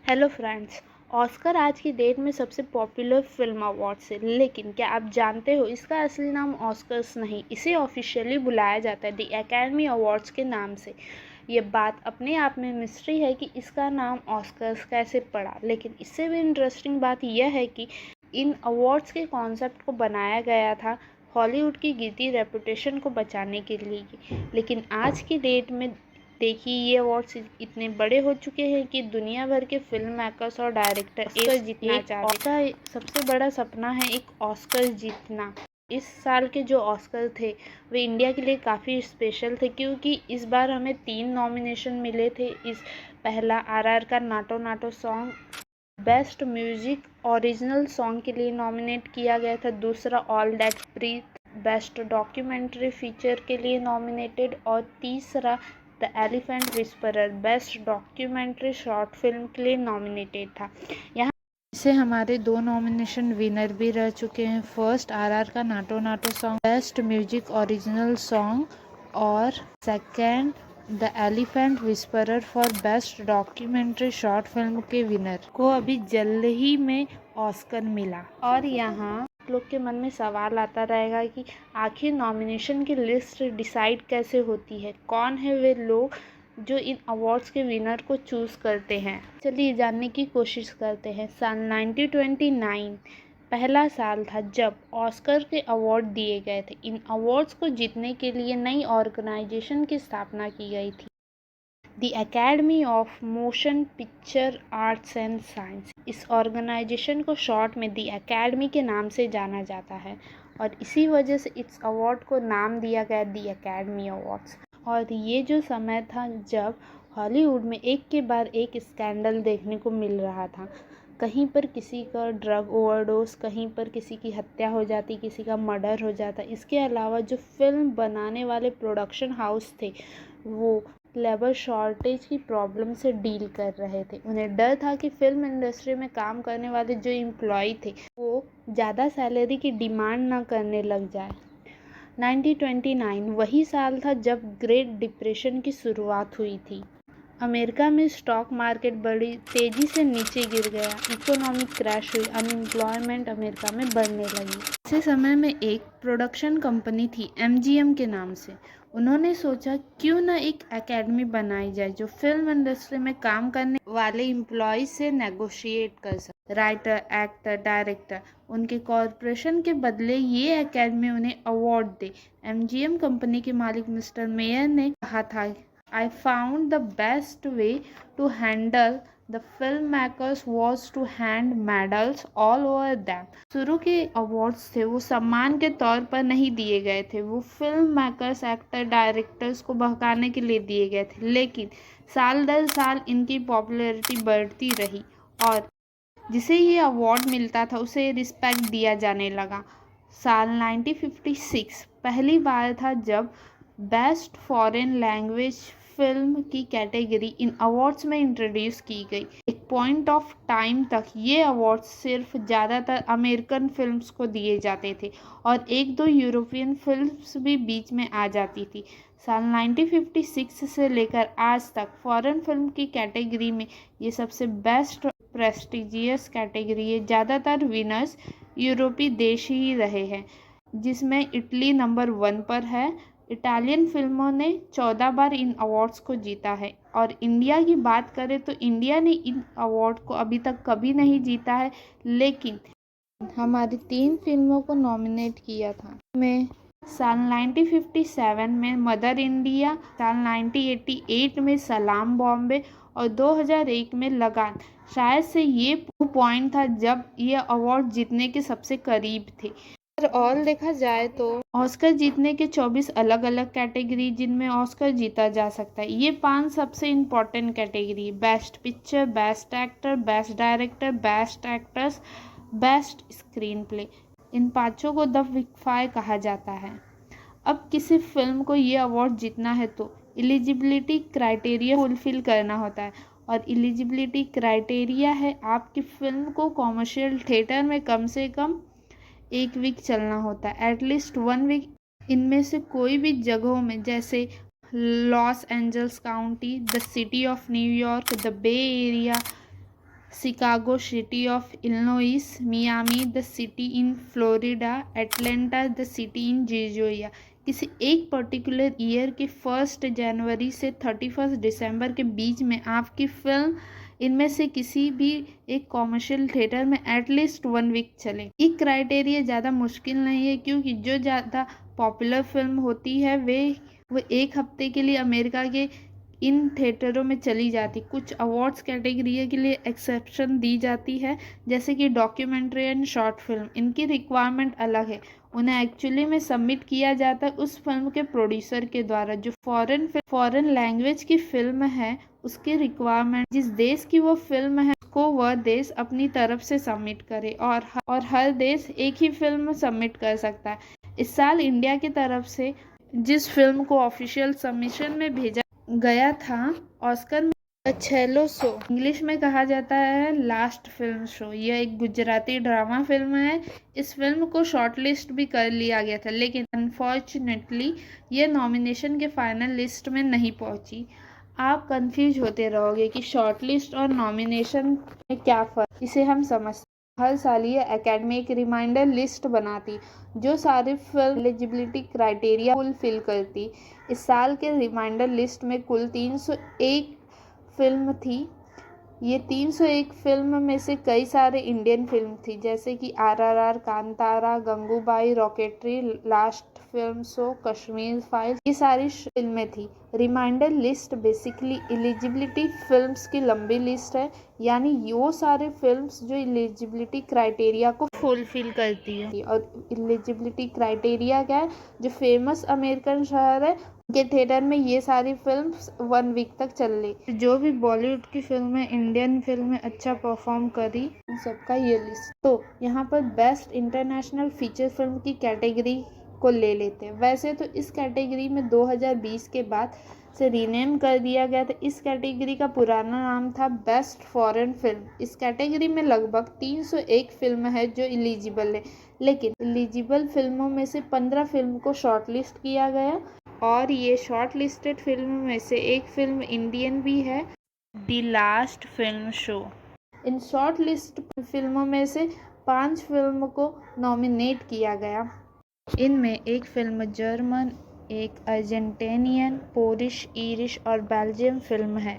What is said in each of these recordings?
Hello friends. Oscar आज की date में सबसे पॉपुलर फिल्म अवार्ड्स है, लेकिन क्या आप जानते हो इसका असली नाम ऑस्कर्स नहीं, इसे ऑफिशियली बुलाया जाता है द एकेडमी अवार्ड्स के नाम से। ये बात अपने आप में मिस्ट्री है कि इसका नाम ऑस्कर्स कैसे पड़ा, लेकिन इससे भी इंटरेस्टिंग बात यह है कि इन अवार्ड्स के कॉन्सेप्ट को बनाया गया था हॉलीवुड की गिरती रेपुटेशन को बचाने के लिए। लेकिन आज की डेट में देखिए, ये अवार्ड्स इतने बड़े हो चुके हैं कि दुनिया भर के फिल्म मेकर्स और डायरेक्टर ऑस्कर जीतना चाहते हैं। सबसे बड़ा सपना है एक ऑस्कर जीतना। इस साल के जो ऑस्कर थे वे इंडिया के लिए काफ़ी स्पेशल थे, क्योंकि इस बार हमें 3 नॉमिनेशन मिले थे। पहला आरआर का Naatu Naatu song best music original song के लिए नॉमिनेट किया गया था। दूसरा all that breathe best documentary feature के लिए नॉमिनेटेड, और तीसरा the elephant whisperer best documentary short film के लिए नॉमिनेटेड था। यहाँ से हमारे 2 नॉमिनेशन विनर भी रह चुके हैं। फर्स्ट आरआर का Naatu Naatu song best music original song, और second the elephant whisperer for best documentary short film के विनर को अभी जल्द ही में ऑस्कर मिला। और यहाँ लोग के मन में सवाल आता रहेगा कि आखिर नॉमिनेशन की लिस्ट डिसाइड कैसे होती है, कौन है वे लोग जो इन अवार्ड्स के विनर को चूज़ करते हैं। चलिए जानने की कोशिश करते हैं। सन 1929 पहला साल था जब ऑस्कर के अवार्ड दिए गए थे। इन अवार्ड्स को जीतने के लिए नई ऑर्गेनाइजेशन की स्थापना की गई थी, the academy of motion picture arts and science. इस ऑर्गेनाइजेशन को शॉर्ट में द एकेडमी के नाम से जाना जाता है, और इसी वजह से इस अवार्ड को नाम दिया गया द एकेडमी अवार्ड्स। और ये जो समय था जब हॉलीवुड में एक के बाद एक स्कैंडल देखने को मिल रहा था। कहीं पर किसी का ड्रग ओवरडोज, कहीं पर किसी की हत्या हो जाती, किसी का मर्डर हो जाता। इसके अलावा जो फिल्म बनाने वाले प्रोडक्शन हाउस थे वो लेबर शॉर्टेज की प्रॉब्लम से डील कर रहे थे। उन्हें डर था कि फिल्म इंडस्ट्री में काम करने वाले जो एम्प्लॉय थे वो ज़्यादा सैलरी की डिमांड ना करने लग जाए। 1929 वही साल था जब ग्रेट डिप्रेशन की शुरुआत हुई थी। अमेरिका में स्टॉक मार्केट बड़ी तेज़ी से नीचे गिर गया, इकोनॉमिक क्रैश हुई, अनएम्प्लॉयमेंट अमेरिका में बढ़ने लगी। इसी समय में एक प्रोडक्शन कंपनी थी एमजीएम के नाम से। उन्होंने सोचा क्यों ना एक एकेडमी बनाई जाए जो फिल्म इंडस्ट्री में काम करने वाले एम्प्लॉयज से नेगोशिएट कर सके। राइटर, एक्टर, डायरेक्टर, उनके कॉरपोरेशन के बदले ये एकेडमी उन्हें अवार्ड दे। एमजीएम कंपनी के मालिक मिस्टर मेयर ने कहा था, I found the best way to handle the filmmakers was to hand medals all over them. शुरू के अवार्ड्स थे वो सम्मान के तौर पर नहीं दिए गए थे, वो फिल्म मेकर्स, एक्टर, डायरेक्टर्स को बहकाने के लिए दिए गए थे। लेकिन साल दर साल इनकी पॉपुलैरिटी बढ़ती रही, और जिसे ये अवार्ड मिलता था उसे रिस्पेक्ट दिया जाने लगा। साल 1956 पहली बार था जब बेस्ट फॉरेन लैंग्वेज फिल्म की कैटेगरी इन अवार्ड्स में इंट्रोड्यूस की गई। एक पॉइंट ऑफ टाइम तक ये अवार्ड्स सिर्फ ज़्यादातर अमेरिकन फिल्म्स को दिए जाते थे, और एक दो यूरोपियन फिल्म्स भी बीच में आ जाती थी। साल 1956 से लेकर आज तक फॉरेन फिल्म की कैटेगरी में ये सबसे बेस्ट प्रेस्टिजियस कैटेगरी है। ज़्यादातर विनर्स यूरोपीय देश ही रहे हैं, जिसमें इटली नंबर 1 पर है। इटालियन फिल्मों ने 14 बार इन अवार्ड्स को जीता है। और इंडिया की बात करें तो इंडिया ने इन अवार्ड को अभी तक कभी नहीं जीता है, लेकिन हमारी 3 फिल्मों को नॉमिनेट किया था। में साल 1957 में मदर इंडिया, साल 1988 में सलाम बॉम्बे, और 2001 में लगान। शायद से ये पॉइंट था जब ये अवार्ड जीतने के सबसे करीब थे। और देखा जाए तो ऑस्कर जीतने के 24 अलग अलग कैटेगरी जिनमें ऑस्कर जीता जा सकता है। ये 5 सबसे important category: best picture, best actor, best director, best actress, best screenplay. इन पाँचों को द बिग फाइव कहा जाता है। अब किसी फिल्म को ये अवार्ड जीतना है तो एलिजिबिलिटी क्राइटेरिया फुलफिल करना होता है, और एलिजिबिलिटी क्राइटेरिया है आपकी फिल्म को कॉमर्शियल थिएटर में कम से कम 1 वीक चलना होता है, एटलीस्ट 1 वीक। इनमें से कोई भी जगहों में, जैसे Los Angeles county, the city of New York, the bay area, Chicago, city of Illinois, Miami the city in Florida, Atlanta the city in Georgia. किसी एक पर्टिकुलर ईयर के 1 जनवरी से 31 दिसंबर के बीच में आपकी फिल्म इनमें से किसी भी एक कॉमर्शियल थिएटर में एटलीस्ट 1 वीक चले। ये क्राइटेरिया ज़्यादा मुश्किल नहीं है, क्योंकि जो ज़्यादा पॉपुलर फिल्म होती है वो 1 हफ्ते के लिए अमेरिका के इन थिएटरों में चली जाती। कुछ अवार्ड्स कैटेगरी के लिए एक्सेप्शन दी जाती है, जैसे कि डॉक्यूमेंट्री एंड शॉर्ट फिल्म। इनकी रिक्वायरमेंट अलग है, उन्हें एक्चुअली में सबमिट किया जाता है उस फिल्म के प्रोड्यूसर के द्वारा। जो फॉरेन लैंग्वेज की फिल्म है, उसकी रिक्वायरमेंट जिस देश की वो फिल्म है को वह देश अपनी तरफ से सबमिट करे, और हर देश एक ही फिल्म सबमिट कर सकता है। इस साल इंडिया की तरफ से जिस फिल्म को ऑफिशियल सबमिशन में भेजा गया था ऑस्कर में, छेलो शो, इंग्लिश में कहा जाता है लास्ट फिल्म शो। यह एक गुजराती ड्रामा फिल्म है। इस फिल्म को शॉर्टलिस्ट भी कर लिया गया था, लेकिन अनफॉर्चुनेटली यह नॉमिनेशन के फाइनल लिस्ट में नहीं पहुंची। आप कंफ्यूज होते रहोगे कि शॉर्टलिस्ट और नॉमिनेशन में क्या फ़र्क, इसे हम समझते हैं। हर साल ये एकेडमी एक रिमाइंडर लिस्ट बनाती जो सारी फिल्म एलिजिबिलिटी क्राइटेरिया फुलफिल करती। इस साल के रिमाइंडर लिस्ट में कुल 301 फिल्म थी। ये 301 फिल्म में से कई सारे इंडियन फिल्म थी, जैसे कि RRR, कांतारा, गंगूबाई, रॉकेटरी, लास्ट फिल्म शो, कश्मीर फाइल्स, ये सारी फिल्में थी। Reminder list basically eligibility films की लंबी लिस्ट है, यानी वो सारे फिल्म्स जो एलिजिबिलिटी क्राइटेरिया को फुलफिल करती है। और एलिजिबिलिटी क्राइटेरिया क्या है, जो फेमस अमेरिकन शहर है के थिएटर में ये सारी फिल्म्स 1 वीक तक चल रही। जो भी बॉलीवुड की फिल्में, इंडियन फिल्में अच्छा परफॉर्म करी, उन सबका ये लिस्ट। तो यहाँ पर बेस्ट इंटरनेशनल फीचर फिल्म की कैटेगरी को ले लेते हैं। वैसे तो इस कैटेगरी में 2020 के बाद से रीनेम कर दिया गया था। इस कैटेगरी का पुराना नाम था बेस्ट फॉरेन फिल्म। इस कैटेगरी में लगभग 301 फिल्म है जो एलिजिबल है, लेकिन एलिजिबल फिल्मों में से 15 फिल्म को शॉर्टलिस्ट किया गया, और ये शॉर्ट लिस्टेड फिल्म में से एक फिल्म इंडियन भी है, the last Film show. In short list फिल्मों में से 5 फिल्म को नॉमिनेट किया गया। इनमें एक फिल्म जर्मन, एक अर्जेंटीनियन, पोलिश, ईरिश और बेल्जियम फिल्म है।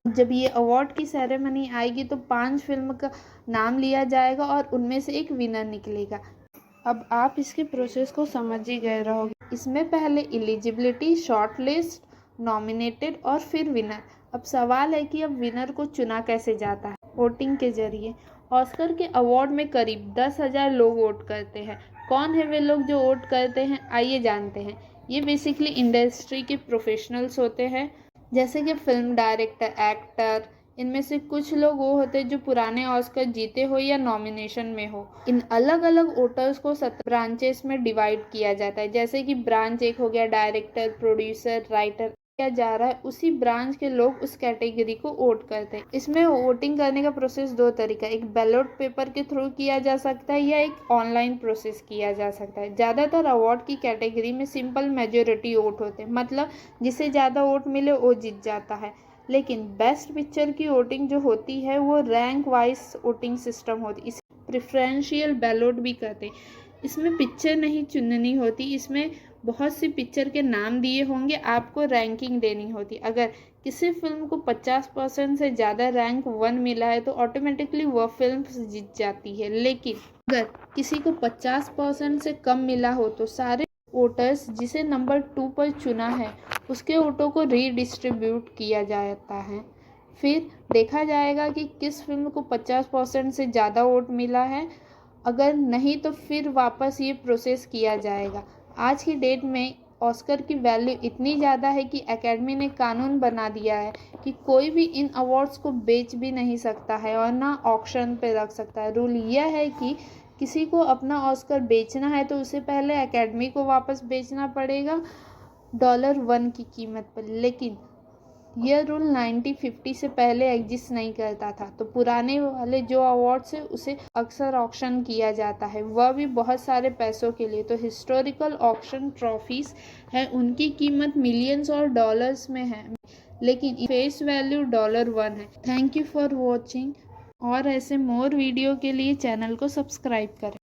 जब ये अवार्ड की सेरेमनी आएगी तो 5 फिल्म का नाम लिया जाएगा और उनमें से एक विनर निकलेगा। अब आप इसके प्रोसेस को समझ ही गए रहोगे। इसमें पहले एलिजिबिलिटी, शॉर्ट लिस्ट, नॉमिनेटेड और फिर विनर। अब सवाल है कि अब विनर को चुना कैसे जाता है? वोटिंग के जरिए। ऑस्कर के अवार्ड में करीब 10,000 लोग वोट करते हैं। कौन है वे लोग जो वोट करते हैं, आइए जानते हैं। ये बेसिकली इंडस्ट्री के प्रोफेशनल्स होते हैं, जैसे कि फिल्म डायरेक्टर, एक्टर। इनमें से कुछ लोग वो होते हैं जो पुराने ऑस्कर जीते हो या नॉमिनेशन में हो। इन अलग अलग वोटर्स को 7 ब्रांचेस में डिवाइड किया जाता है, जैसे कि ब्रांच 1 हो गया डायरेक्टर, प्रोड्यूसर, राइटर। किया जा रहा है उसी ब्रांच के लोग उस कैटेगरी को वोट करते हैं। इसमें वोटिंग करने का प्रोसेस 2 तरीका, एक बैलेट पेपर के थ्रू किया जा सकता है या एक ऑनलाइन प्रोसेस किया जा सकता है। ज़्यादातर अवार्ड की कैटेगरी में सिंपल मेजोरिटी वोट होते हैं, मतलब जिसे ज़्यादा वोट मिले वो जीत जाता है। लेकिन बेस्ट पिक्चर की वोटिंग जो होती है वो रैंक वाइज वोटिंग सिस्टम होती है। इसे प्रेफरेंशियल बैलेट भी कहते हैं। इसमें पिक्चर नहीं चुननी होती, इसमें बहुत सी पिक्चर के नाम दिए होंगे, आपको रैंकिंग देनी होती। अगर किसी फिल्म को 50% से ज़्यादा रैंक 1 मिला है तो ऑटोमेटिकली वह फिल्म जीत जाती है। लेकिन अगर किसी को 50% से कम मिला हो तो सारे वोटर्स जिसे नंबर 2 पर चुना है उसके वोटों को रीडिस्ट्रीब्यूट किया जाता है। फिर देखा जाएगा कि किस फिल्म को 50% से ज़्यादा वोट मिला है। अगर नहीं तो फिर वापस ये प्रोसेस किया जाएगा। आज की डेट में ऑस्कर की वैल्यू इतनी ज़्यादा है कि एकेडमी ने कानून बना दिया है कि कोई भी इन अवार्ड्स को बेच भी नहीं सकता है और ना ऑक्शन पे रख सकता है। रूल यह है कि किसी को अपना ऑस्कर बेचना है तो उसे पहले एकेडमी को वापस बेचना पड़ेगा $1 की कीमत पर। लेकिन यह रूल 1950 से पहले एग्जिस्ट नहीं करता था, तो पुराने वाले जो अवार्ड्स है उसे अक्सर ऑक्शन किया जाता है, वह भी बहुत सारे पैसों के लिए। तो हिस्टोरिकल ऑक्शन ट्रॉफीज है, उनकी कीमत मिलियंस और डॉलर्स में है, लेकिन फेस वैल्यू $1 है। थैंक यू फॉर वॉचिंग और ऐसे मोर वीडियो के लिए चैनल को सब्सक्राइब करें।